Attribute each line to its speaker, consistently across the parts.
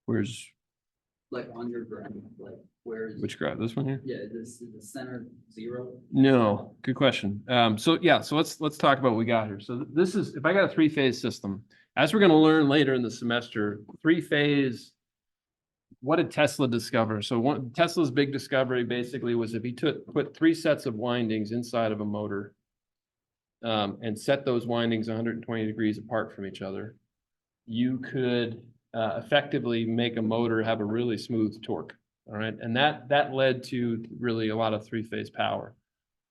Speaker 1: Where's,
Speaker 2: Like underground, like where is?
Speaker 1: which graph? This one here?
Speaker 2: Yeah, this is the center 0.
Speaker 1: No, good question. So yeah, so let's talk about what we got here. So this is, if I got a three-phase system, as we're going to learn later in the semester, three-phase, what did Tesla discover? So Tesla's big discovery basically was if he put three sets of windings inside of a motor, and set those windings 120 degrees apart from each other, you could effectively make a motor have a really smooth torque. All right, and that led to really a lot of three-phase power.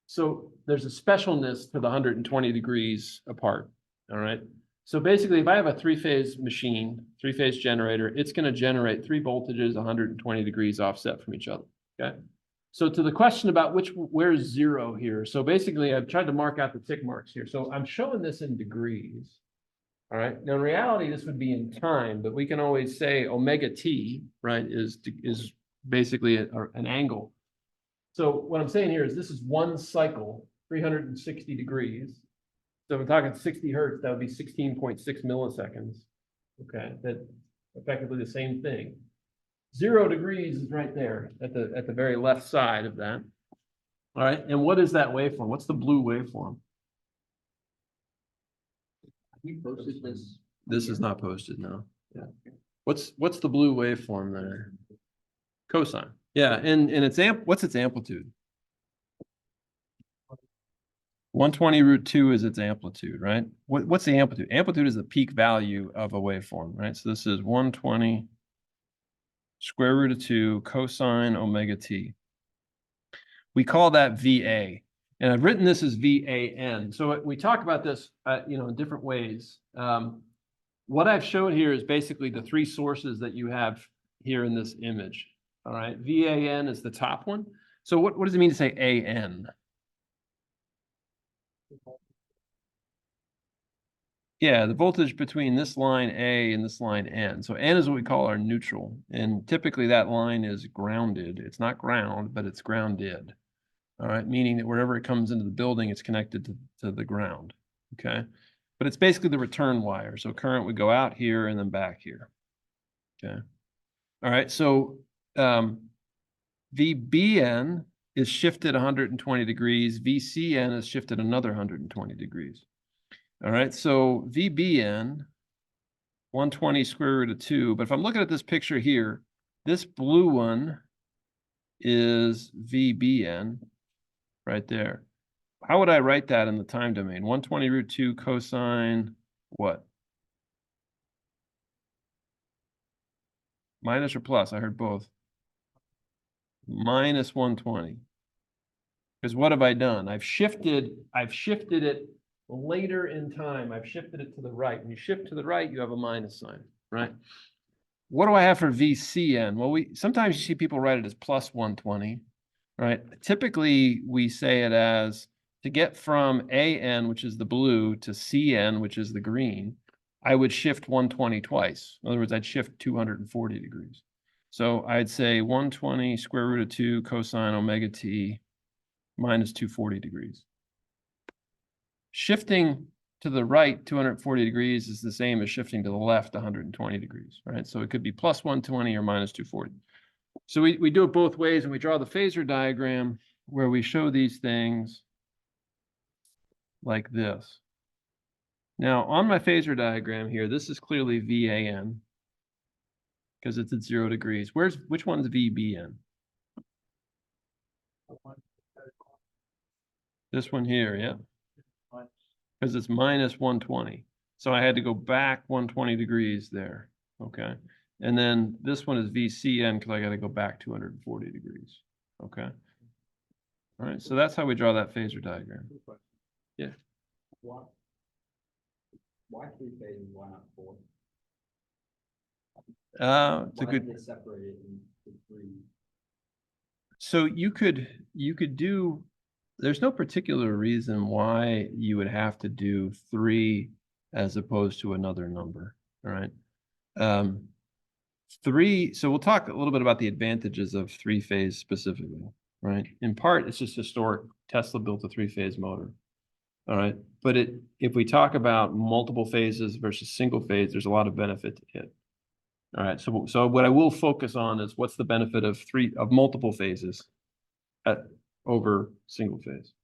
Speaker 1: So there's a specialness to the 120 degrees apart. All right. So basically, if I have a three-phase machine, three-phase generator, it's going to generate three voltages 120 degrees offset from each other. Okay. So to the question about where's 0 here. So basically, I've tried to mark out the tick marks here. So I'm showing this in degrees. All right. Now, in reality, this would be in time, but we can always say omega t, right, is basically an angle. So what I'm saying here is this is one cycle, 360 degrees. So if I'm talking 60 hertz, that would be 16.6 milliseconds. Okay, that's effectively the same thing. 0 degrees is right there at the very left side of that. All right, and what is that waveform? What's the blue waveform?
Speaker 2: We posted this.
Speaker 1: This is not posted, no. Yeah. What's the blue waveform there? Cosine. Yeah, and its what's its amplitude? 120 root 2 is its amplitude, right? What's the amplitude? Amplitude is the peak value of a waveform, right? So this is 120 square root of 2 cosine omega t. We call that VA. And I've written this as VAN. So we talk about this, in different ways. What I've showed here is basically the three sources that you have here in this image. All right, VAN is the top one. So what does it mean to say AN? Yeah, the voltage between this line A and this line N. So N is what we call our neutral. And typically that line is grounded. It's not ground, but it's grounded. All right, meaning that wherever it comes into the building, it's connected to the ground. Okay, but it's basically the return wire. So current would go out here and then back here. Okay. All right, so VBN is shifted 120 degrees. VCN is shifted another 120 degrees. All right, so VBN, 120 square root of 2. But if I'm looking at this picture here, this blue one is VBN right there. How would I write that in the time domain? 120 root 2 cosine what? Minus or plus? I heard both. Minus 120. Because what have I done? I've shifted it later in time. I've shifted it to the right. When you shift to the right, you have a minus sign, right? What do I have for VCN? Well, sometimes you see people write it as plus 120, right? Typically, we say it as to get from AN, which is the blue, to CN, which is the green, I would shift 120 twice. In other words, I'd shift 240 degrees. So I'd say 120 square root of 2 cosine omega t minus 240 degrees. Shifting to the right 240 degrees is the same as shifting to the left 120 degrees, right? So it could be plus 120 or minus 240. So we do it both ways, and we draw the phasor diagram where we show these things like this. Now, on my phasor diagram here, this is clearly VAN because it's at 0 degrees. Which one's VBN? This one here, yeah. Because it's minus 120. So I had to go back 120 degrees there. Okay. And then this one is VCN because I got to go back 240 degrees. Okay. All right. So that's how we draw that phasor diagram. Yeah.
Speaker 2: Why 3 phases? Why not 4?
Speaker 1: It's a good.
Speaker 2: Why did they separate it into 3?
Speaker 1: So you could do. There's no particular reason why you would have to do 3 as opposed to another number. All right. 3. So we'll talk a little bit about the advantages of 3-phase specifically. Right. In part, it's just historic. Tesla built a 3-phase motor. All right. But if we talk about multiple phases versus single phase, there's a lot of benefit to it. All right, so what I will focus on is what's the benefit of multiple phases over single phase.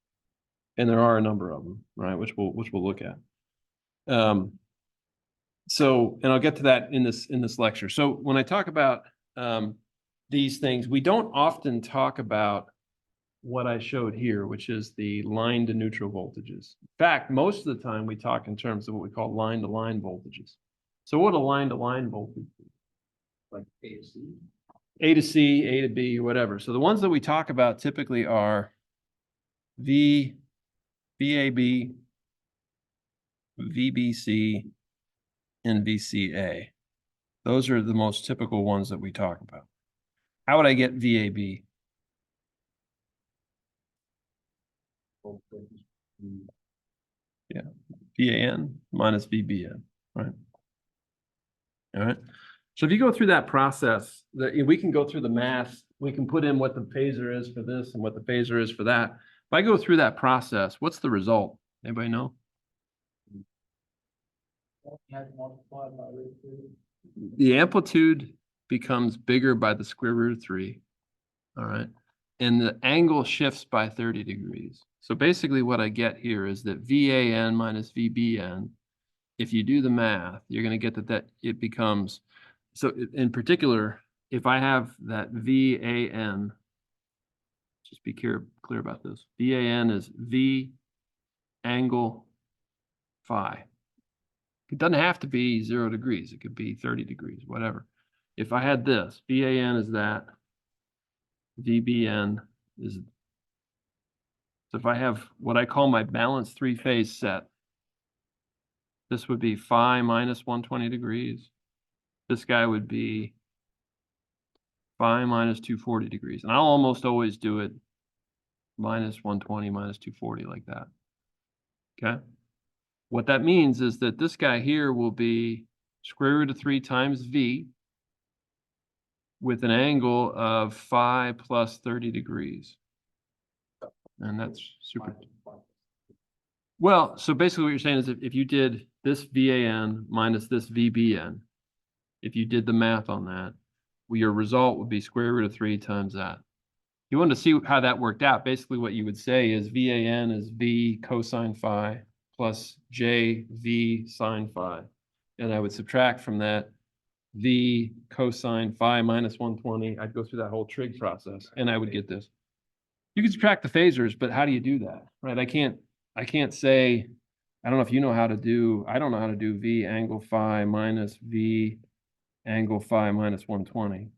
Speaker 1: And there are a number of them, right, which we'll look at. So, and I'll get to that in this lecture. So when I talk about these things, we don't often talk about what I showed here, which is the line to neutral voltages. In fact, most of the time we talk in terms of what we call line to line voltages. So what a line to line voltage is?
Speaker 2: Like A to C.
Speaker 1: A to C, A to B, whatever. So the ones that we talk about typically are VAB, VBC, and VCA. Those are the most typical ones that we talk about. How would I get VAB? Yeah, VAN minus VBN, right? All right. So if you go through that process, we can go through the math. We can put in what the phasor is for this and what the phasor is for that. If I go through that process, what's the result? Anybody know? The amplitude becomes bigger by the square root of 3. All right. And the angle shifts by 30 degrees. So basically what I get here is that VAN minus VBN, if you do the math, you're going to get that it becomes, so in particular, if I have that VAN, just be clear about this. VAN is V angle phi. It doesn't have to be 0 degrees. It could be 30 degrees, whatever. If I had this, VAN is that, VBN is, so if I have what I call my balanced three-phase set, this would be phi minus 120 degrees. This guy would be phi minus 240 degrees. And I'll almost always do it minus 120, minus 240 like that. Okay. What that means is that this guy here will be square root of 3 times V with an angle of phi plus 30 degrees. And that's super. Well, so basically what you're saying is if you did this VAN minus this VBN, if you did the math on that, well, your result would be square root of 3 times that. You want to see how that worked out. Basically what you would say is VAN is V cosine phi plus J V sine phi. And I would subtract from that V cosine phi minus 120. I'd go through that whole trig process and I would get this. You can subtract the phasors, but how do you do that? Right? I can't say, I don't know if you know how to do, I don't know how to do V angle phi minus V angle phi minus 120.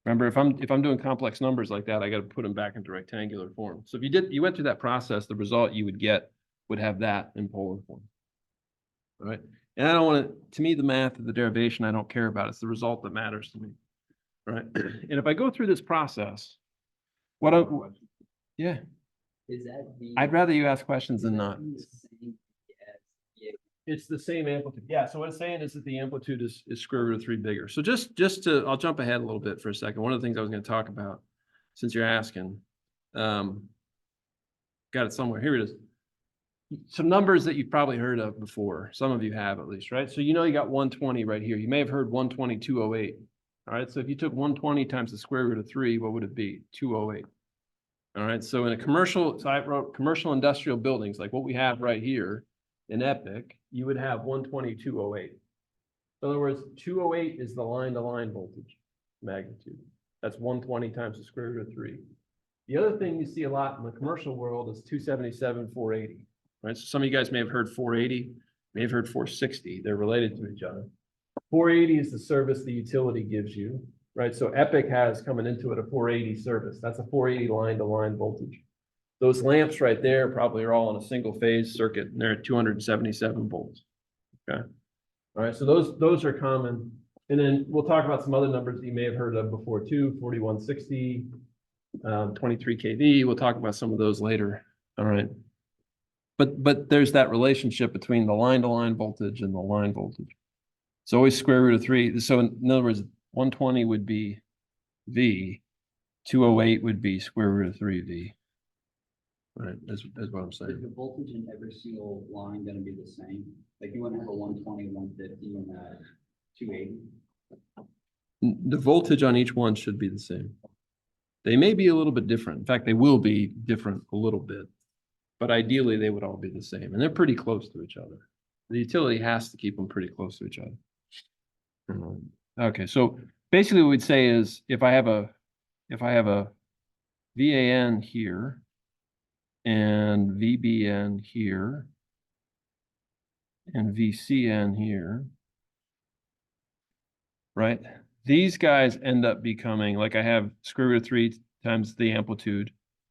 Speaker 1: Remember, if I'm doing complex numbers like that, I got to put them back into rectangular form. So if you went through that process, the result you would get would have that in polar form. All right. And I don't want to me, the math of the derivation, I don't care about. It's the result that matters to me. Right. And if I go through this process, yeah.
Speaker 2: Is that V?
Speaker 1: I'd rather you ask questions than not.
Speaker 2: the same as VA?
Speaker 1: It's the same amplitude. Yeah. So what it's saying is that the amplitude is square root of 3 bigger. So just to, I'll jump ahead a little bit for a second. One of the things I was going to talk about, since you're asking, got it somewhere. Here it is. Some numbers that you've probably heard of before. Some of you have at least, right? So you know you got 120 right here. You may have heard 120, 208. All right. So if you took 120 times the square root of 3, what would it be? 208. All right. So in a commercial, so I wrote commercial industrial buildings like what we have right here in Epic, you would have 120, 208. In other words, 208 is the line-to-line voltage magnitude. That's 120 times the square root of 3. The other thing you see a lot in the commercial world is 277, 480. Right. So some of you guys may have heard 480, may have heard 460. They're related to each other. 480 is the service the utility gives you. Right. So Epic has coming into it a 480 service. That's a 480 line-to-line voltage. Those lamps right there probably are all on a single phase circuit and they're at 277 volts. Okay. All right. So those are common. And then we'll talk about some other numbers that you may have heard of before too, 4160, 23 kV. We'll talk about some of those later. All right. But there's that relationship between the line-to-line voltage and the line voltage. It's always square root of 3. So in other words, 120 would be V, 208 would be square root of 3V. Right, that's what I'm saying.
Speaker 2: Is the voltage in every single line going to be the same? Like you wouldn't have a 120, 150, and a 280?
Speaker 1: The voltage on each one should be the same. They may be a little bit different. In fact, they will be different a little bit. But ideally, they would all be the same, and they're pretty close to each other. The utility has to keep them pretty close to each other. Okay, so basically what we'd say is if I have a VAN here and VBN here and VCN here, right? These guys end up becoming, like I have square root of 3 times the amplitude.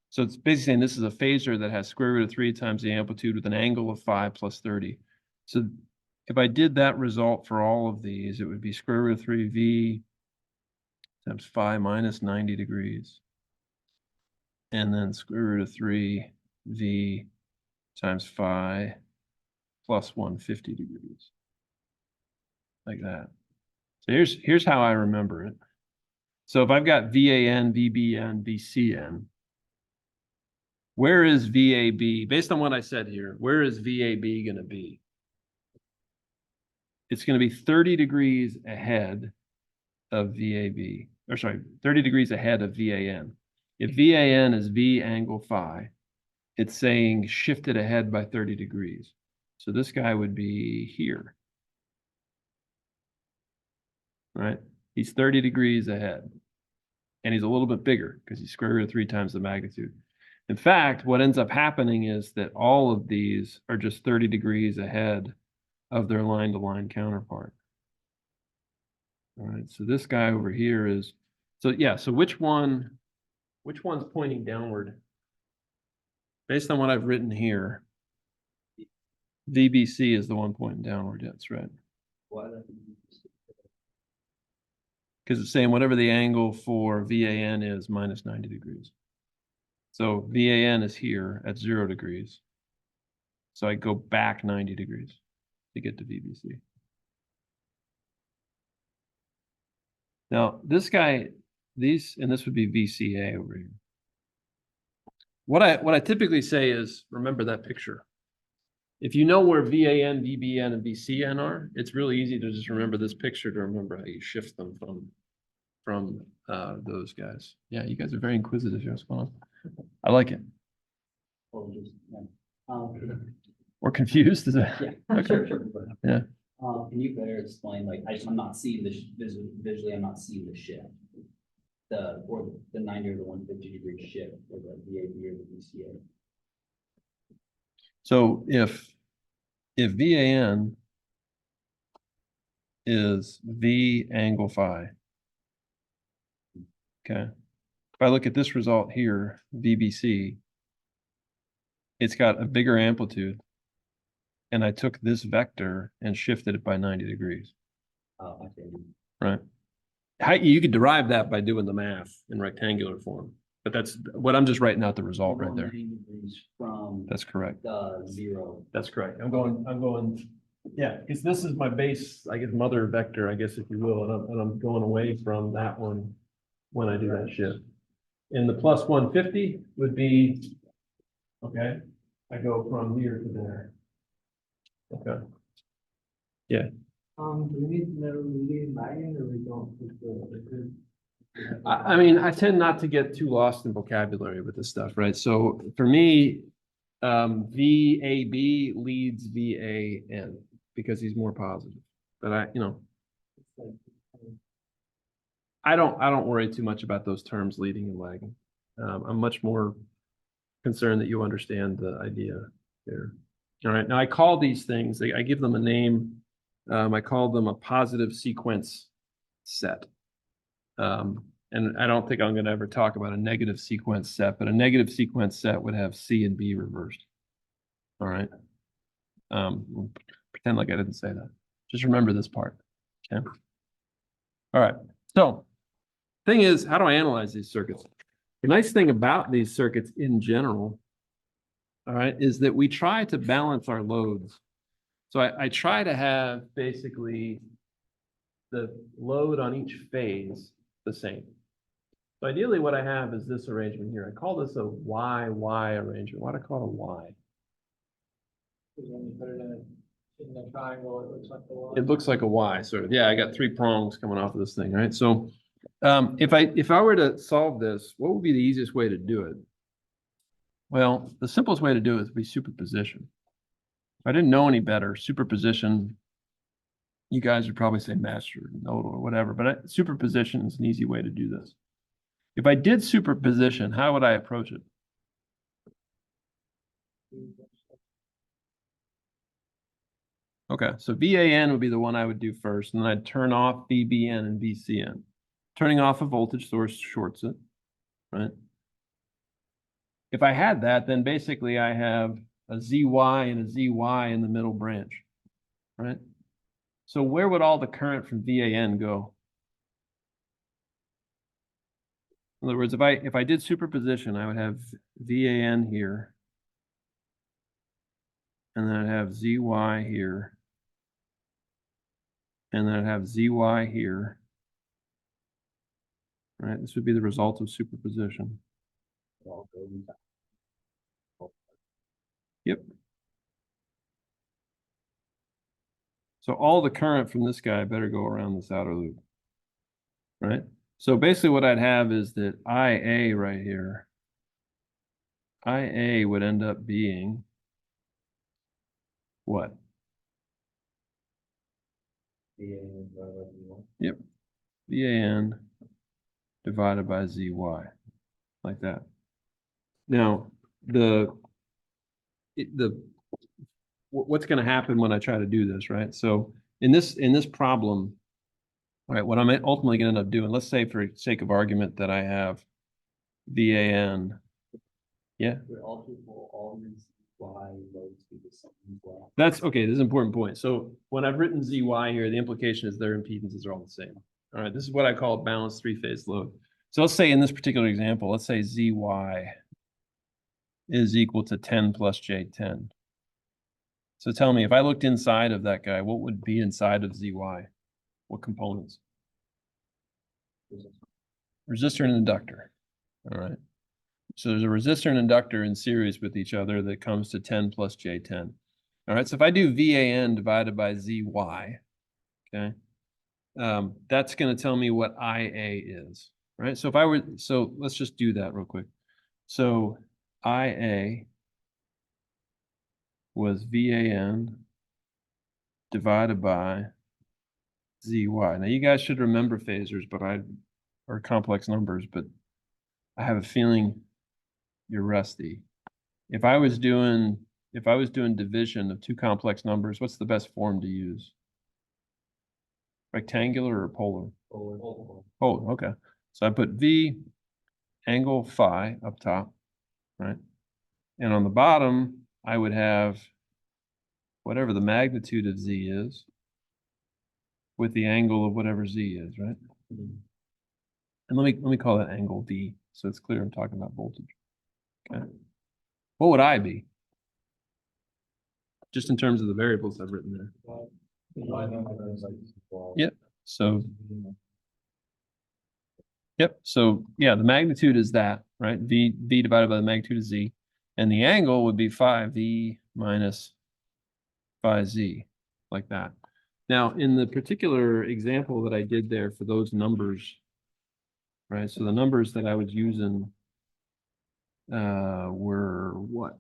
Speaker 1: So it's basically saying this is a phasor that has square root of 3 times the amplitude with an angle of 5 plus 30. So if I did that result for all of these, it would be square root of 3V times phi minus 90 degrees. And then square root of 3V times phi plus 150 degrees. Like that. So here's how I remember it. So if I've got VAN, VBN, VCN, where is VAB? Based on what I said here, where is VAB going to be? It's going to be 30 degrees ahead of VAB, or sorry, 30 degrees ahead of VAN. If VAN is V angle phi, it's saying shifted ahead by 30 degrees. So this guy would be here. Right? He's 30 degrees ahead. And he's a little bit bigger because he's square root of 3 times the magnitude. In fact, what ends up happening is that all of these are just 30 degrees ahead of their line-to-line counterpart. All right, so this guy over here is, so yeah, so which one's pointing downward? Based on what I've written here, VBC is the one pointing downward, that's right.
Speaker 2: Why?
Speaker 1: Because it's saying whatever the angle for VAN is minus 90 degrees. So VAN is here at 0 degrees. So I go back 90 degrees to get to VBC. Now this guy, and this would be VCA over here. What I typically say is, remember that picture. If you know where VAN, VBN, and VCN are, it's really easy to just remember this picture to remember how you shift them from those guys. Yeah, you guys are very inquisitive here. I like it.
Speaker 2: Or just,
Speaker 1: Or confused? Is it?
Speaker 2: yeah,
Speaker 1: Okay.
Speaker 2: sure.
Speaker 1: Yeah.
Speaker 2: Can you better explain, like, I'm not seeing the visually, I'm not seeing the shift. The 90 or the 150 degree shift for the VAB or the VCA.
Speaker 1: So if VAN is V angle phi, okay. If I look at this result here, VBC, it's got a bigger amplitude, and I took this vector and shifted it by 90 degrees.
Speaker 2: Oh, I see.
Speaker 1: Right. You could derive that by doing the math in rectangular form, but that's what I'm just writing out the result right there.
Speaker 2: 90 degrees from
Speaker 1: That's correct.
Speaker 2: the 0.
Speaker 1: That's correct. I'm going, yeah, because this is my base, I guess, mother vector, I guess, if you will, and I'm going away from that one when I do that shift. And the plus 150 would be, okay, I go from here to there. Okay. Yeah.
Speaker 2: Do we need to know leading line or we don't?
Speaker 1: I mean, I tend not to get too lost in vocabulary with this stuff, right? So for me, VAB leads VAN because he's more positive. But I don't worry too much about those terms leading and lagging. I'm much more concerned that you understand the idea there. All right, now I call these things, I give them a name. I call them a positive sequence set. And I don't think I'm going to ever talk about a negative sequence set, but a negative sequence set would have C and B reversed. All right. Pretend like I didn't say that. Just remember this part. Okay. All right. So thing is, how do I analyze these circuits? The nice thing about these circuits in general, all right, is that we try to balance our loads. So I try to have basically the load on each phase the same. So ideally what I have is this arrangement here. I call this a Y-Y arrangement. Why do I call it a Y?
Speaker 2: Because when you put it in a
Speaker 3: In the triangle, it looks like the Y.
Speaker 1: It looks like a Y, sort of. Yeah, I got three prongs coming off of this thing, right? So if I were to solve this, what would be the easiest way to do it? Well, the simplest way to do it would be superposition. If I didn't know any better, superposition, you guys would probably say master nodal or whatever, but superposition is an easy way to do this. If I did superposition, how would I approach it? Okay, so VAN would be the one I would do first, and then I'd turn off VBN and VCN. Turning off a voltage source shorts it, right? If I had that, then basically I have a ZY and a ZY in the middle branch, right? So where would all the current from VAN go? In other words, if I did superposition, I would have VAN here, and then I'd have ZY here, and then I'd have ZY here. Right, this would be the result of superposition. Yep. So all the current from this guy better go around this outer loop. Right? So basically what I'd have is that IA right here, IA would end up being what? Yep. VAN divided by ZY, like that. Now, what's going to happen when I try to do this, right? So in this problem, all right, what I'm ultimately going to end up doing, let's say for sake of argument that I have VAN, yeah. That's okay. This is an important point. So when I've written ZY here, the implication is their impedances are all the same. All right, this is what I call a balanced three-phase load. So let's say in this particular example, let's say ZY is equal to 10 plus J10. So tell me, if I looked inside of that guy, what would be inside of ZY? What components? Resistor and inductor. All right. So there's a resistor and inductor in series with each other that comes to 10 plus J10. All right. So if I do VAN divided by ZY, okay, that's going to tell me what IA is. Right. So if I were, so let's just do that real quick. So IA was VAN divided by ZY. Now you guys should remember phasors, or complex numbers, but I have a feeling you're rusty. If I was doing division of two complex numbers, what's the best form to use? Rectangular or polar? Polar, okay. So I put V angle phi up top, right? And on the bottom, I would have whatever the magnitude of Z is with the angle of whatever Z is, right? And let me call that angle V, so it's clear I'm talking about voltage. Okay. What would I be? Just in terms of the variables I've written there. Yep. So yep. So yeah, the magnitude is that, right? V divided by the magnitude of Z. And the angle would be phi V minus phi Z, like that. Now, in the particular example that I did there for those numbers, right? So the numbers that I was using were what?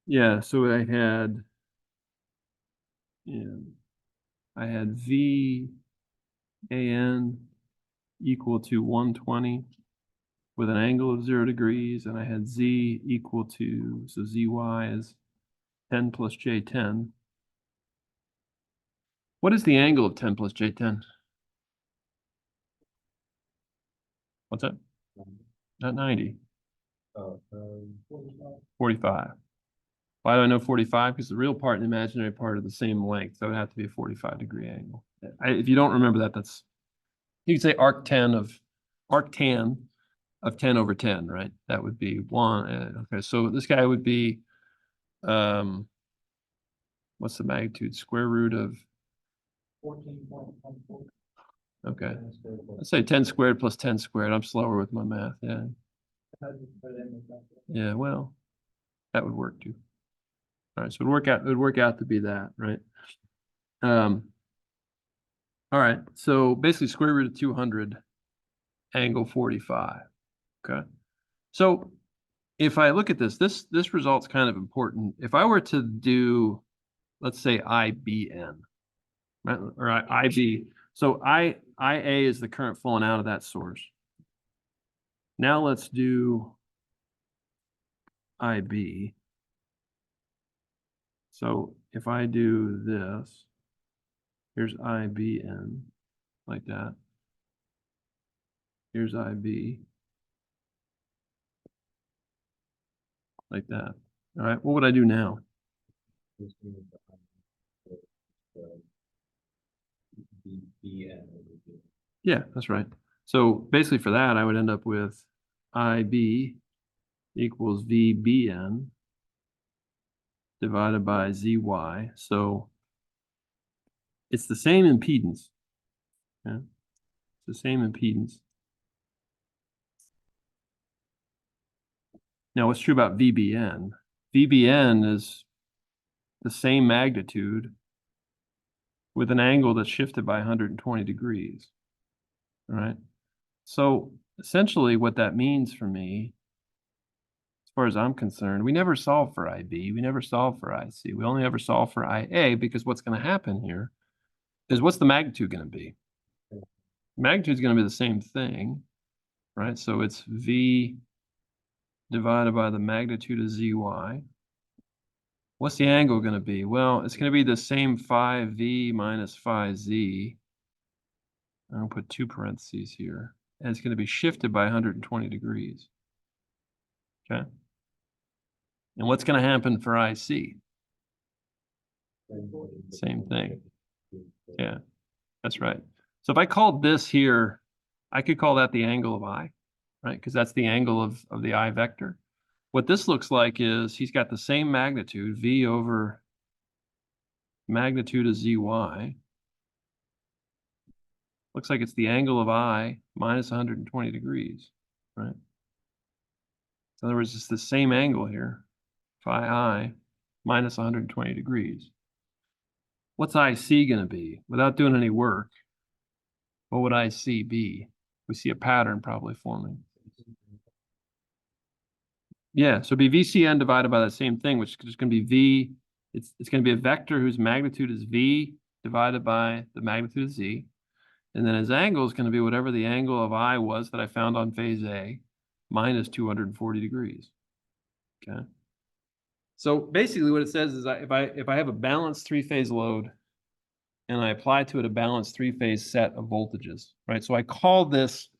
Speaker 1: Yeah, so I had VAN equal to 120 with an angle of 0 degrees, and I had Z equal to, so ZY is 10 plus J10. What is the angle of 10 plus J10? What's that? Not 90. 45. Why do I know 45? Because the real part and the imaginary part are the same length. That would have to be a 45-degree angle. If you don't remember that, that's, you could say arctan of 10 over 10, right? That would be 1. Okay, so this guy would be, what's the magnitude? Square root of
Speaker 3: 14.14.
Speaker 1: Okay. Let's say 10 squared plus 10 squared. I'm slower with my math. Yeah. Yeah, well, that would work too. All right, so it would work out to be that, right? All right, so basically square root of 200 angle 45. Okay. So if I look at this result's kind of important. If I were to do, let's say IBN, right? Or IB. So IA is the current flowing out of that source. Now let's do IB. So if I do this, here's IBN like that. Here's IB like that. All right, what would I do now? Yeah, that's right. So basically for that, I would end up with IB equals VBN divided by ZY. So it's the same impedance. Yeah, it's the same impedance. Now, what's true about VBN? VBN is the same magnitude with an angle that's shifted by 120 degrees. All right. So essentially what that means for me, as far as I'm concerned, we never solve for IB. We never solve for IC. We only ever solve for IA, because what's going to happen here is, what's the magnitude going to be? Magnitude is going to be the same thing, right? So it's V divided by the magnitude of ZY. What's the angle going to be? Well, it's going to be the same phi V minus phi Z. I'm going to put two parentheses here. And it's going to be shifted by 120 degrees. Okay. And what's going to happen for IC? Same thing. Yeah, that's right. So if I called this here, I could call that the angle of I, right? Because that's the angle of the I vector. What this looks like is he's got the same magnitude, V over magnitude of ZY. Looks like it's the angle of I minus 120 degrees, right? In other words, it's the same angle here, phi I minus 120 degrees. What's IC going to be? Without doing any work, what would IC be? We see a pattern probably forming. Yeah, so it'd be VCN divided by that same thing, which is going to be V. It's going to be a vector whose magnitude is V divided by the magnitude of Z. And then his angle is going to be whatever the angle of I was that I found on phase A, minus 240 degrees. Okay. So basically what it says is, if I have a balanced three-phase load and I apply to it a balanced three-phase set of voltages, right? So I call these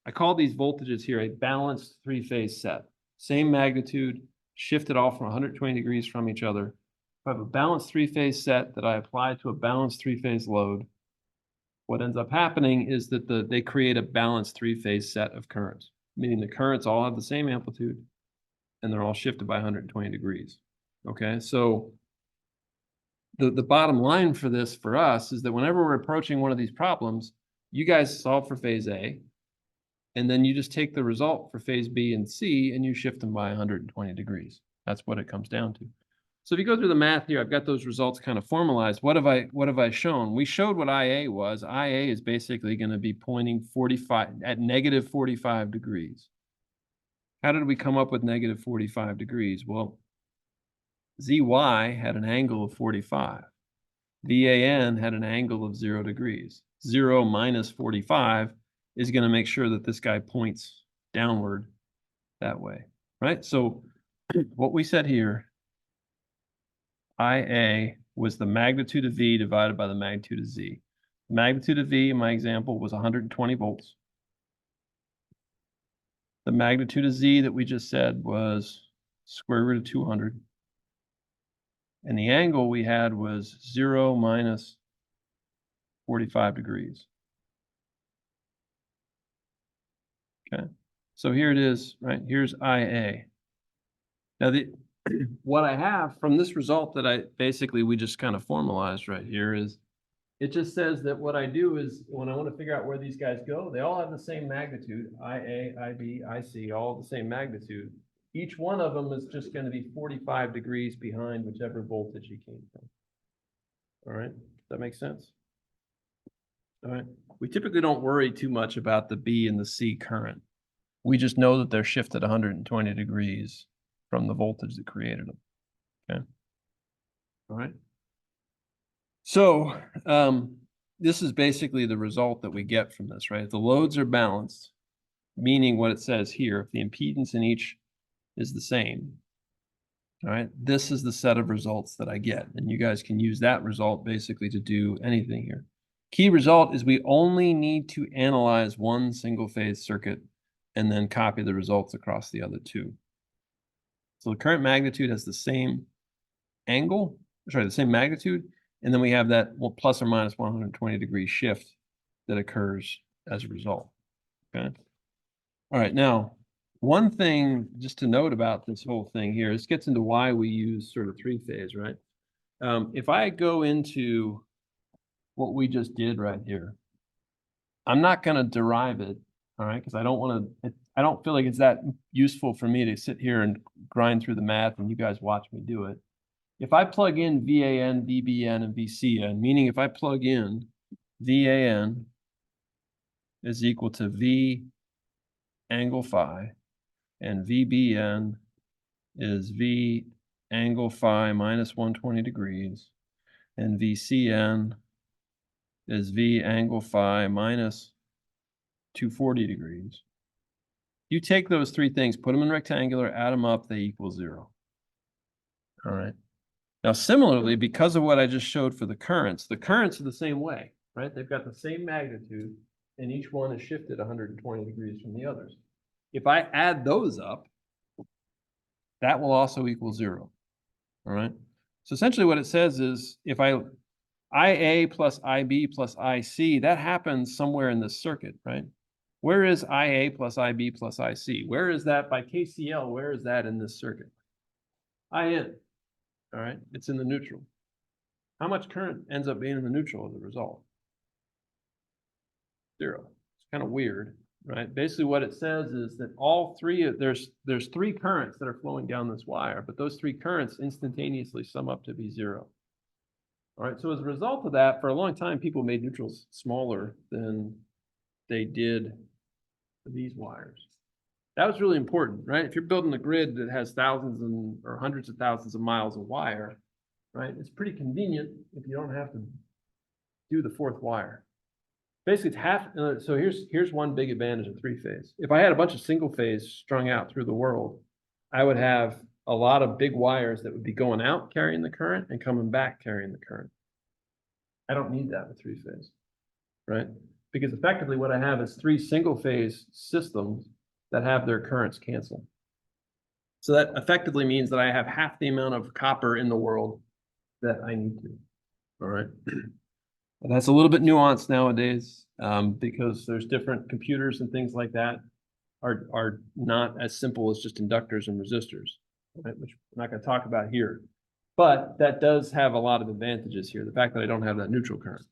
Speaker 1: voltages here a balanced three-phase set. Same magnitude, shifted off from 120 degrees from each other. If I have a balanced three-phase set that I apply to a balanced three-phase load, what ends up happening is that they create a balanced three-phase set of currents, meaning the currents all have the same amplitude and they're all shifted by 120 degrees. Okay, so the bottom line for this for us is that whenever we're approaching one of these problems, you guys solve for phase A, and then you just take the result for phase B and C and you shift them by 120 degrees. That's what it comes down to. So if you go through the math here, I've got those results kind of formalized. What have I shown? We showed what IA was. IA is basically going to be pointing at negative 45 degrees. How did we come up with negative 45 degrees? Well, ZY had an angle of 45. VAN had an angle of 0 degrees. 0 minus 45 is going to make sure that this guy points downward that way, right? So what we said here, IA was the magnitude of V divided by the magnitude of Z. The magnitude of V in my example was 120 volts. The magnitude of Z that we just said was square root of 200. And the angle we had was 0 minus 45 degrees. Okay, so here it is, right? Here's IA. Now, what I have from this result that we just kind of formalized right here is, it just says that what I do is, when I want to figure out where these guys go, they all have the same magnitude, IA, IB, IC, all the same magnitude. each one of them is just going to be 45 degrees behind whichever voltage you came from. All right, does that make sense? All right, we typically don't worry too much about the B and the C current. We just know that they're shifted 120 degrees from the voltage that created them. Okay. All right. So this is basically the result that we get from this, right? If the loads are balanced, meaning what it says here, if the impedance in each is the same, all right, this is the set of results that I get. And you guys can use that result basically to do anything here. Key result is we only need to analyze one single phase circuit and then copy the results across the other two. So the current magnitude has the same angle, sorry, the same magnitude, and then we have that plus or minus 120 degree shift that occurs as a result. Okay. All right. Now, one thing just to note about this whole thing here, this gets into why we use sort of three phase, right? If I go into what we just did right here, I'm not going to derive it, all right, because I don't want to, I don't feel like it's that useful for me to sit here and grind through the math and you guys watch me do it. If I plug in VAN, VBN, and VCN, meaning if I plug in VAN is equal to V angle phi, and VBN is V angle phi minus 120 degrees, and VCN is V angle phi minus 240 degrees. You take those three things, put them in rectangular, add them up, they equal 0. All right. Now, similarly, because of what I just showed for the currents are the same way, right? They've got the same magnitude, and each one is shifted 120 degrees from the others. If I add those up, that will also equal 0. All right. So essentially what it says is if IA plus IB plus IC, that happens somewhere in this circuit, right? Where is IA plus IB plus IC? Where is that by KCL? Where is that in this circuit? IN. All right, it's in the neutral. How much current ends up being in the neutral as a result? 0. It's kind of weird, right? Basically what it says is that all three, there's three currents that are flowing down this wire, but those three currents instantaneously sum up to be 0. All right, so as a result of that, for a long time, people made neutrals smaller than they did for these wires. That was really important, right? If you're building a grid that has thousands or hundreds of thousands of miles of wire, right? It's pretty convenient if you don't have to do the fourth wire. Basically, it's half. So here's one big advantage of three phase. If I had a bunch of single phase strung out through the world, I would have a lot of big wires that would be going out carrying the current and coming back carrying the current. I don't need that with three phase, right? Because effectively what I have is three single phase systems that have their currents cancel. So that effectively means that I have half the amount of copper in the world that I need to. All right. And that's a little bit nuanced nowadays because there's different computers and things like that are not as simple as just inductors and resistors, right? Which I'm not going to talk about here. But that does have a lot of advantages here. The fact that I don't have that neutral current.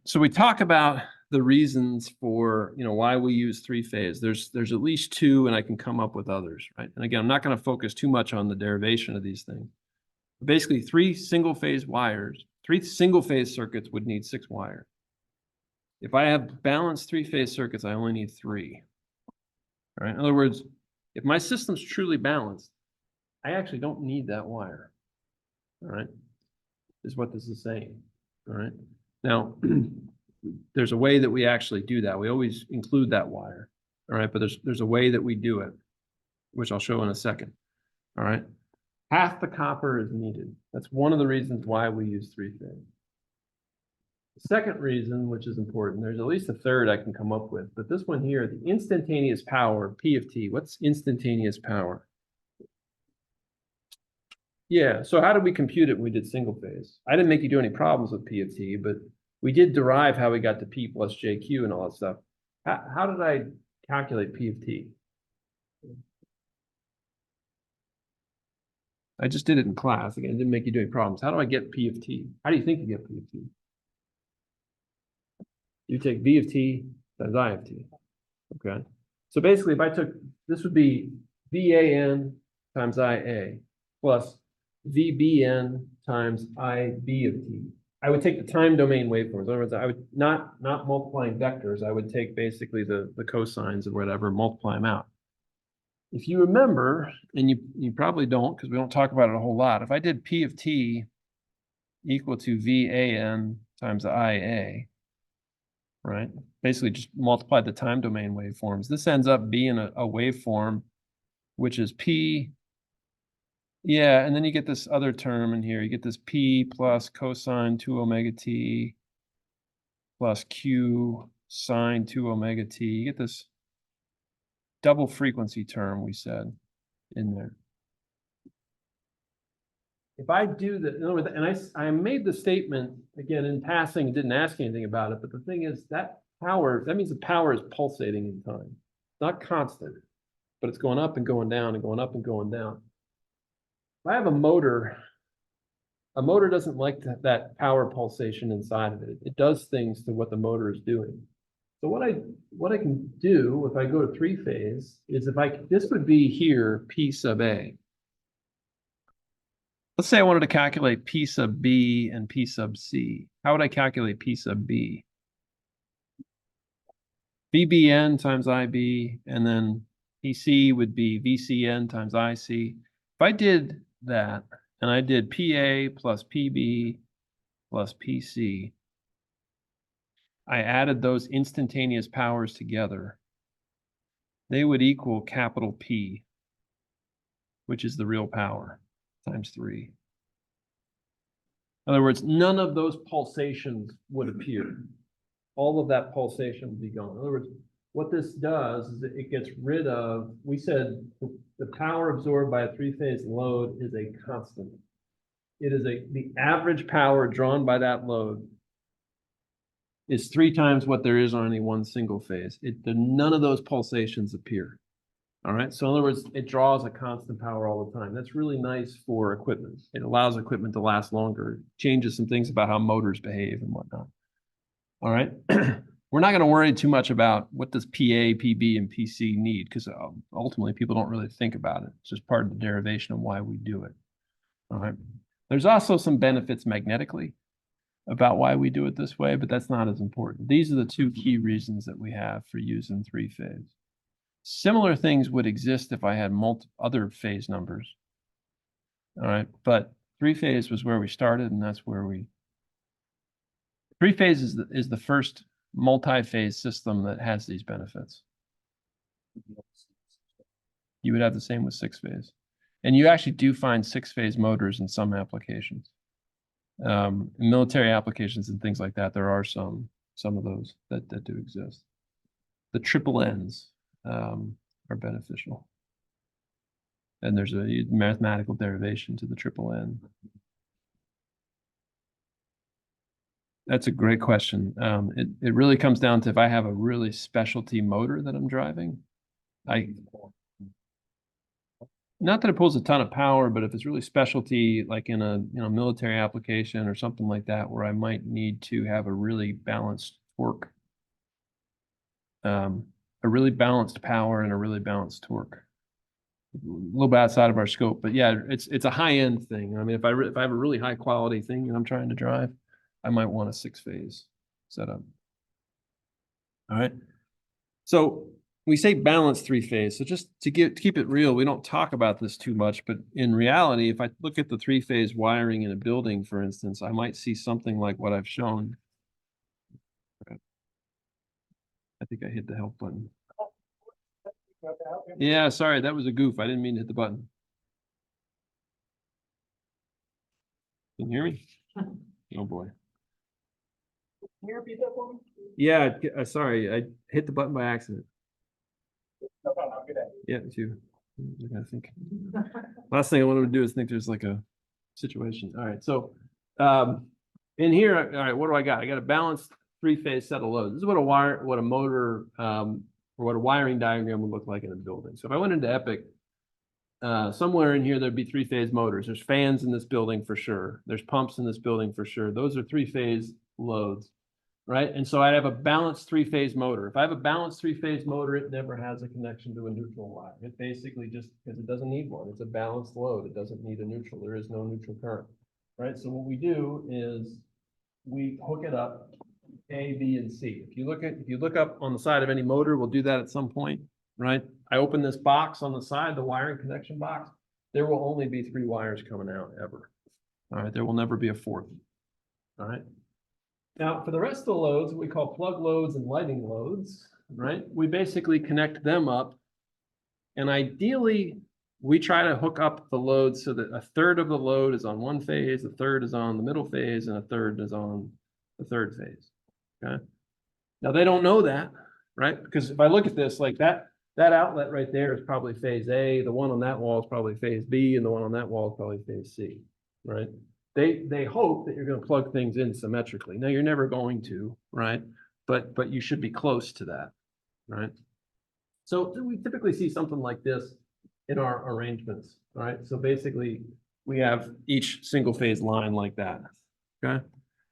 Speaker 1: So we talk about the reasons for, why we use three phase. There's at least two, and I can come up with others, right? And again, I'm not going to focus too much on the derivation of these things. Basically, three single phase circuits would need 6 wires. If I have balanced three phase circuits, I only need 3. All right. In other words, if my system's truly balanced, I actually don't need that wire. All right. Is what this is saying. All right. Now, there's a way that we actually do that. We always include that wire. All right. But there's a way that we do it, which I'll show in a second. All right. Half the copper is needed. That's one of the reasons why we use three phase. The second reason, which is important, there's at least a third I can come up with, but this one here, the instantaneous power, P of T. What's instantaneous power? Yeah, so how did we compute it when we did single phase? I didn't make you do any problems with P of T, but we did derive how we got to P plus JQ and all that stuff. How did I calculate P of T? I just did it in class. Again, it didn't make you do any problems. How do I get P of T? How do you think you get P of T? You take V of T times I of T. Okay. So basically, if I took, this would be VAN times IA plus VBN times IB of T. I would take the time domain waveforms. In other words, I would not multiplying vectors. I would take basically the cosines or whatever, multiply them out. If you remember, and you probably don't because we don't talk about it a whole lot. If I did P of T equal to VAN times IA, right? Basically just multiply the time domain waveforms. This ends up being a waveform, which is P. Yeah, and then you get this other term in here. You get this P plus cosine 2 omega T plus Q sine 2 omega T. You get this double frequency term we said in there. If I do that, in other words, and I made the statement again in passing, didn't ask anything about it, but the thing is that power, that means the power is pulsating in time. It's not constant, but it's going up and going down and going up and going down. If I have a motor doesn't like that power pulsation inside of it. It does things to what the motor is doing. So what I can do if I go to three phase is this would be here P sub A. Let's say I wanted to calculate P sub B and P sub C. How would I calculate P sub B? VBN times IB, and then PC would be VCN times IC. If I did that, and I did PA plus PB plus PC, I added those instantaneous powers together. They would equal capital P, which is the real power, times 3. In other words, none of those pulsations would appear. All of that pulsation would be gone. In other words, what this does is it gets rid of, we said the power absorbed by a three-phase load is a constant. It is the average power drawn by that load is 3 times what there is on any one single phase. None of those pulsations appear. All right. So in other words, it draws a constant power all the time. That's really nice for equipment. It allows equipment to last longer, changes some things about how motors behave and whatnot. All right. We're not going to worry too much about what does PA, PB, and PC need, because ultimately people don't really think about it. It's just part of the derivation of why we do it. All right. There's also some benefits magnetically about why we do it this way, but that's not as important. These are the 2 key reasons that we have for using three-phase. Similar things would exist if I had other phase numbers. All right. But three-phase was where we started, and that's where three-phase is the first multi-phase system that has these benefits. You would have the same with 6-phase. And you actually do find 6-phase motors in some applications. In military applications and things like that, there are some of those that do exist. The triple Ns are beneficial. And there's a mathematical derivation to the triple N. That's a great question. It really comes down to if I have a really specialty motor that I'm driving, not that it pulls a ton of power, but if it's really specialty, like in a military application or something like that, where I might need to have a really balanced torque, a really balanced power and a really balanced torque. A little bit outside of our scope, but yeah, it's a high-end thing. I mean, if I have a really high quality thing that I'm trying to drive, I might want a 6-phase setup. All right. So we say balanced 3-phase. So just to keep it real, we don't talk about this too much, but in reality, if I look at the 3-phase wiring in a building, for instance, I might see something like what I've shown. I think I hit the help button. Yeah, sorry, that was a goof. I didn't mean to hit the button. Can you hear me? Oh boy.
Speaker 3: Can you repeat that for me?
Speaker 1: Yeah, sorry, I hit the button by accident.
Speaker 3: No problem, I'll get that.
Speaker 1: Yeah, too. I think last thing I wanted to do is think there's like a situation. All right, so in here, all right, what do I got? I got a balanced 3-phase set of loads. This is what a motor or what a wiring diagram would look like in a building. So if I went into Epic, somewhere in here there'd be 3-phase motors. There's fans in this building for sure. There's pumps in this building for sure. Those are 3-phase loads. right? And so I have a balanced three-phase motor. If I have a balanced three-phase motor, it never has a connection to a neutral wire. It basically just, because it doesn't need one, it's a balanced load. It doesn't need a neutral. There is no neutral current, right? So what we do is we hook it up A, B, and C. If you look up on the side of any motor, we'll do that at some point, right? I open this box on the side, the wiring connection box. There will only be 3 wires coming out ever. All right, there will never be a 4th. All right. Now, for the rest of the loads, we call plug loads and lighting loads, right? We basically connect them up. And ideally, we try to hook up the load so that a third of the load is on one phase, a third is on the middle phase, and a third is on the third phase. Okay. Now they don't know that, right? Because if I look at this, like that outlet right there is probably phase A, the one on that wall is probably phase B, and the one on that wall is probably phase C, right? They hope that you're going to plug things in symmetrically. Now you're never going to, right? But you should be close to that, right? So we typically see something like this in our arrangements, all right? So basically we have each single phase line like that, okay?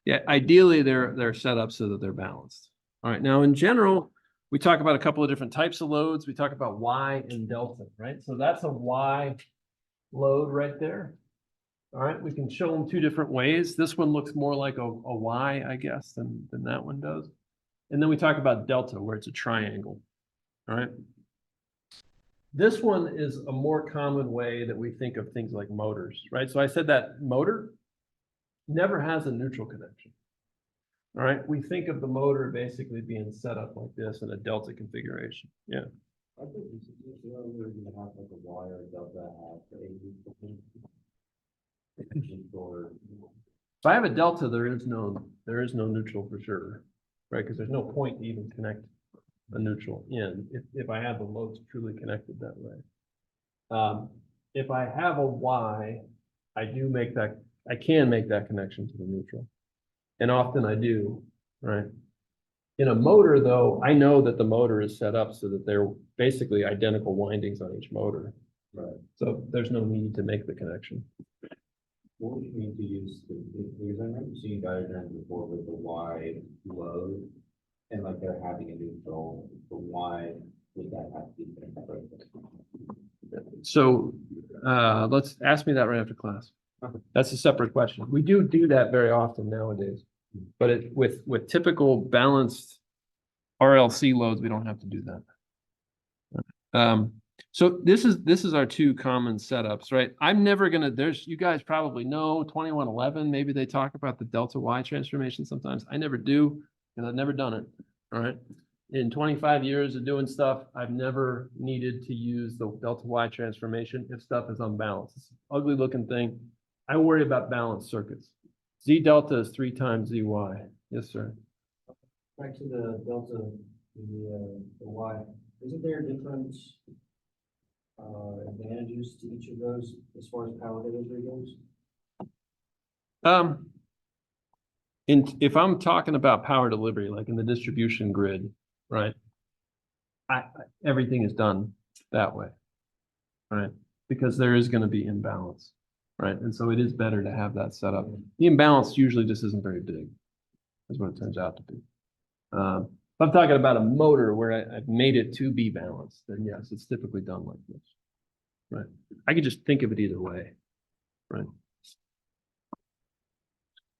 Speaker 1: Yeah, ideally they're set up so that they're balanced. All right, now in general, we talk about a couple of different types of loads. We talk about Y and delta, right? So that's a Y load right there. All right, we can show them 2 different ways. This one looks more like a Y, I guess, than that one does. And then we talk about delta, where it's a triangle. All right. This one is a more common way that we think of things like motors, right? So I said that motor never has a neutral connection. All right, we think of the motor basically being set up like this in a delta configuration. Yeah.
Speaker 4: I think we're gonna have like a wire delta have
Speaker 1: If I have a delta, there is no neutral for sure, right? Because there's no point to even connect a neutral in if I have the loads truly connected that way. If I have a Y, I can make that connection to the neutral. And often I do, right? In a motor, though, I know that the motor is set up so that they're basically identical windings on each motor.
Speaker 4: Right.
Speaker 1: So there's no need to make the connection.
Speaker 4: What would you mean to use because I remember seeing diagrams before with the wide load and like they're having a neutral, the why would that have to be connected?
Speaker 1: So let's ask me that right after class. That's a separate question. We do that very often nowadays, but with typical balanced RLC loads, we don't have to do that. So this is our 2 common setups, right? I'm never gonna. You guys probably know 2111. Maybe they talk about the delta Y transformation sometimes. I never do because I've never done it. All right. In 25 years of doing stuff, I've never needed to use the delta Y transformation if stuff is unbalanced. It's an ugly looking thing. I worry about balanced circuits. Z delta is 3 times ZY. Yes, sir.
Speaker 4: Back to the delta, the Y, isn't there different advantages to each of those as far as power delivery goes?
Speaker 1: If I'm talking about power delivery, like in the distribution grid, right? Everything is done that way, right? Because there is going to be imbalance, right? And so it is better to have that set up. The imbalance usually just isn't very big, is what it turns out to be. If I'm talking about a motor where I've made it to be balanced, then yes, it's typically done like this, right? I could just think of it either way, right?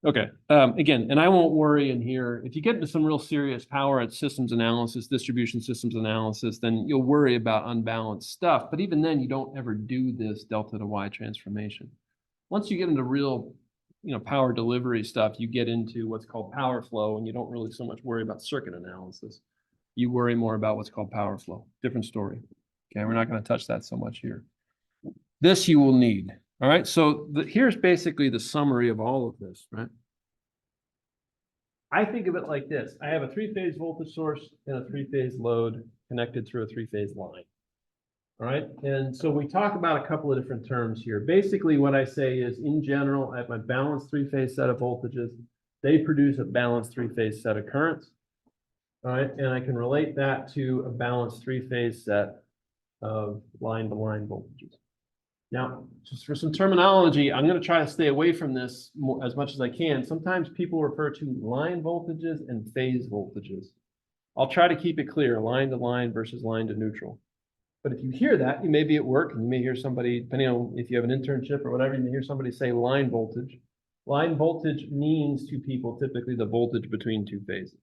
Speaker 1: Okay, again, and I won't worry in here. If you get into some real serious power at systems analysis, distribution systems analysis, then you'll worry about unbalanced stuff. But even then, you don't ever do this delta to Y transformation. Once you get into real, power delivery stuff, you get into what's called power flow, and you don't really so much worry about circuit analysis. You worry more about what's called power flow. Different story. Okay, we're not going to touch that so much here. This you will need. All right, so here's basically the summary of all of this, right? I think of it like this. I have a 3-phase voltage source and a 3-phase load connected through a 3-phase line. All right, and so we talk about a couple of different terms here. Basically, what I say is, in general, I have my balanced 3-phase set of voltages. They produce a balanced 3-phase set of currents. All right, and I can relate that to a balanced 3-phase set of line-to-line voltages. Now, just for some terminology, I'm gonna try to stay away from this more, as much as I can. Sometimes people refer to line voltages and phase voltages. I'll try to keep it clear, line to line versus line to neutral. But if you hear that, you may be at work and you may hear somebody, depending on if you have an internship or whatever, you may hear somebody say line voltage. Line voltage means to people typically the voltage between two phases.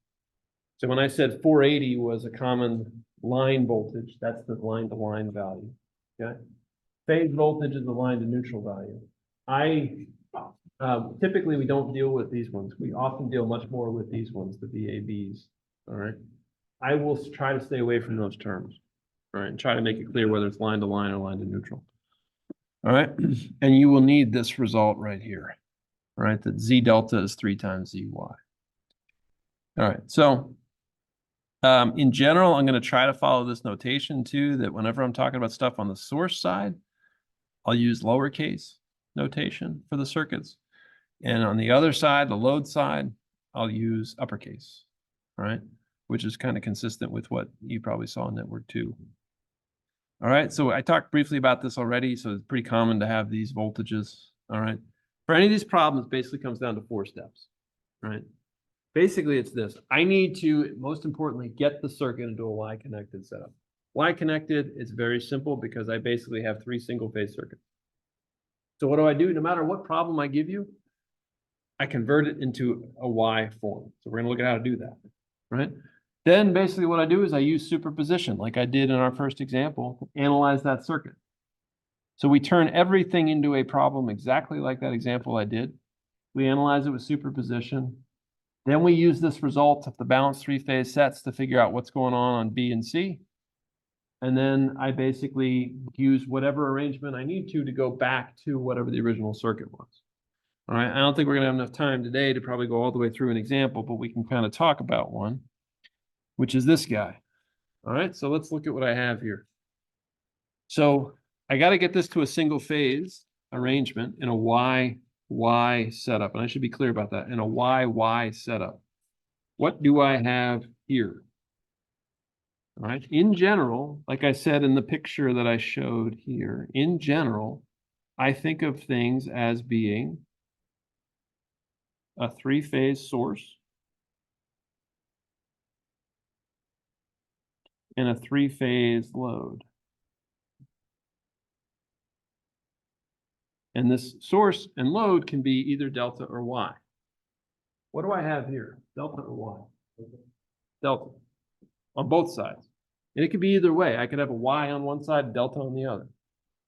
Speaker 1: So when I said 480 was a common line voltage, that's the line to line value, okay? Phase voltage is the line to neutral value. Typically we don't deal with these ones. We often deal much more with these ones, the VABs, all right? I will try to stay away from those terms, all right, and try to make it clear whether it's line to line or line to neutral. All right, and you will need this result right here, all right, that Z delta is 3 times ZY. All right, so in general, I'm going to try to follow this notation too, that whenever I'm talking about stuff on the source side, I'll use lowercase notation for the circuits. And on the other side, the load side, I'll use uppercase, all right, which is kind of consistent with what you probably saw in network 2. All right, so I talked briefly about this already, so it's pretty common to have these voltages, all right. For any of these problems, basically comes down to 4 steps, right? Basically, it's this. I need to, most importantly, get the circuit into a Y-connected setup. Y-connected is very simple because I basically have 3 single-phase circuits. So what do I do? No matter what problem I give you, I convert it into a Y form. So we're going to look at how to do that, right? Then basically what I do is I use superposition, like I did in our first example, to analyze that circuit. So we turn everything into a problem exactly like that example I did. We analyze it with superposition. Then we use this result of the balanced 3-phase sets to figure out what's going on B and C. And then I basically use whatever arrangement I need to go back to whatever the original circuit was. All right, I don't think we're gonna have enough time today to probably go all the way through an example, but we can kind of talk about one, which is this guy. All right, so let's look at what I have here. So I got to get this to a single phase arrangement in a Y setup, and I should be clear about that, in a Y setup. What do I have here? All right, in general, like I said in the picture that I showed here, in general, I think of things as being a 3-phase source and a 3-phase load. And this source and load can be either delta or Y. What do I have here? Delta or Y? Delta on both sides. And it could be either way. I could have a Y on one side, delta on the other.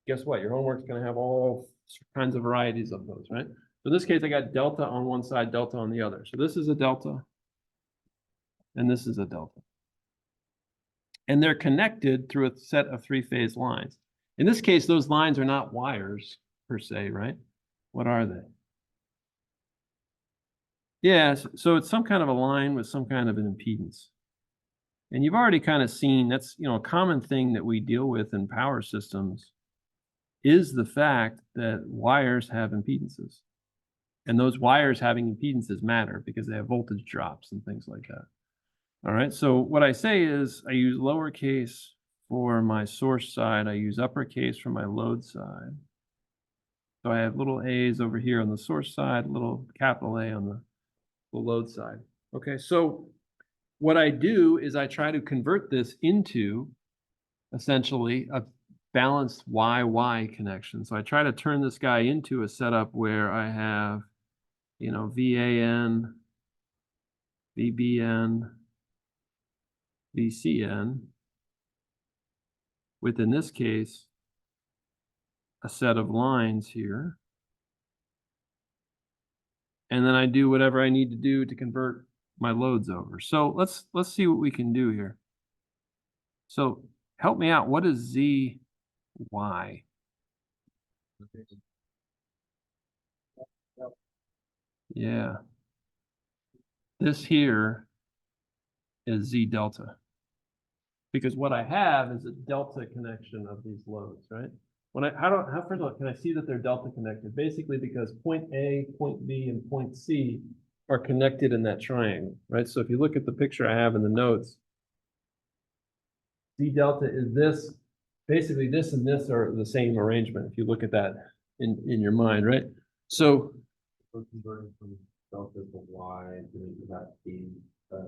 Speaker 1: Guess what? Your homework's going to have all kinds of varieties of those, right? So in this case, I got delta on one side, delta on the other. So this is a delta, and this is a delta. And they're connected through a set of 3-phase lines. In this case, those lines are not wires per se, right? What are they? Yeah, so it's some kind of a line with some kind of an impedance. And you've already kind of seen that's, you know, a common thing that we deal with in power systems is the fact that wires have impedances. And those wires having impedances matter because they have voltage drops and things like that. All right, so what I say is I use lowercase for my source side. I use uppercase for my load side. So I have little a's over here on the source side, little capital A on the load side. Okay, so what I do is I try to convert this into essentially a balanced Y-Y connection. So I try to turn this guy into a setup where I have, you know, VAN, VBN, VCN, with, in this case, a set of lines here. And then I do whatever I need to do to convert my loads over. So let's see what we can do here. So help me out. What is ZY? Yeah. This here is Z delta. Because what I have is a delta connection of these loads, right? When how first of all, can I see that they're delta connected? Basically because point A, point B, and point C are connected in that triangle, right? So if you look at the picture I have in the notes, Z delta is this basically this and this are the same arrangement, if you look at that in your mind, right? So,
Speaker 4: We're converting from delta to y, to that the,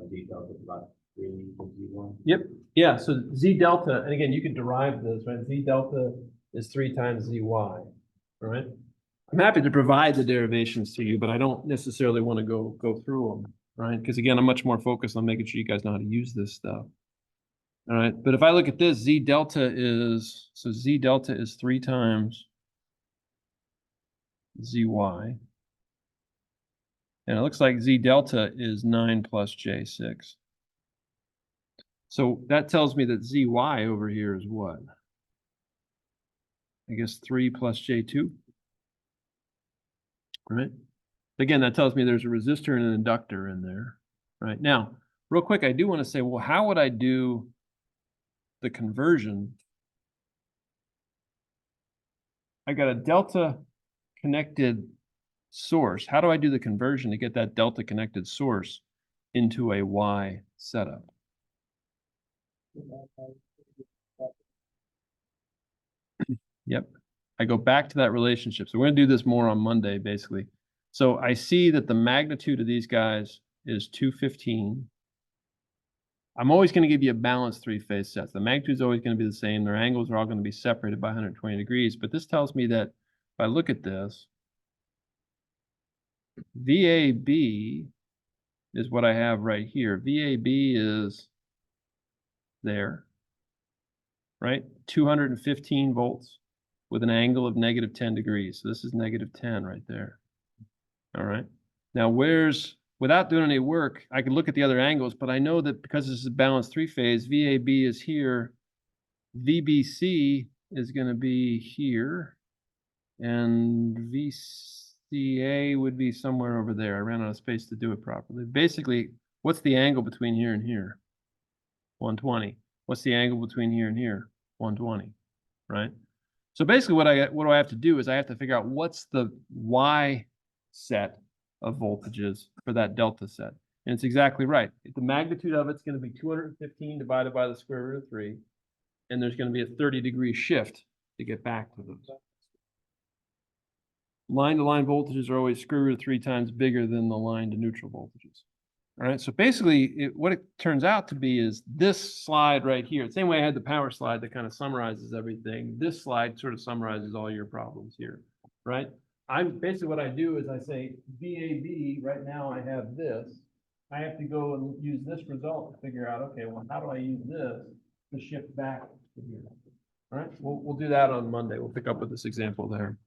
Speaker 4: d delta to about 3 to z1.
Speaker 1: yep, yeah, so z delta, and again, you can derive this, right? Z delta is 3 times zy, all right? I'm happy to provide the derivations to you, but I don't necessarily want to go through them, right? Because again, I'm much more focused on making sure you guys know how to use this stuff. All right, but if I look at this, z delta is, so z delta is 3 times zy. And it looks like z delta is 9 plus j6. So that tells me that zy over here is what? I guess 3 plus j2. Right? Again, that tells me there's a resistor and an inductor in there. Right? Now, real quick, I do want to say, well, how would I do the conversion? I got a delta connected source. How do I do the conversion to get that delta connected source into a Y setup? Yep. I go back to that relationship. So we're going to do this more on Monday, basically. So I see that the magnitude of these guys is 215. I'm always going to give you a balanced three-phase set. The magnitude is always going to be the same. Their angles are all going to be separated by 120 degrees. But this tells me that if I look at this, VAB is what I have right here. VAB is there, right? 215 volts with an angle of negative 10 degrees. So this is negative 10 right there. All right. Now without doing any work, I can look at the other angles, but I know that because this is a balanced three-phase, VAB is here, VBC is going to be here, and VCA would be somewhere over there. I ran out of space to do it properly. Basically, what's the angle between here and here? 120. What's the angle between here and here? 120, right? So basically what do I have to do is I have to figure out what's the Y set of voltages for that delta set. And it's exactly right. The magnitude of it's going to be 215 divided by the square root of 3. And there's going to be a 30-degree shift to get back to those. Line-to-line voltages are always square root of 3 times bigger than the line to neutral voltages. All right, so basically what it turns out to be is this slide right here. The same way I had the power slide that kind of summarizes everything. This slide sort of summarizes all your problems here, right? Basically what I do is I say VAB, right now I have this. I have to go and use this result to figure out, okay, well, how do I use this to shift back to here? All right, we'll do that on Monday. We'll pick up with this example there.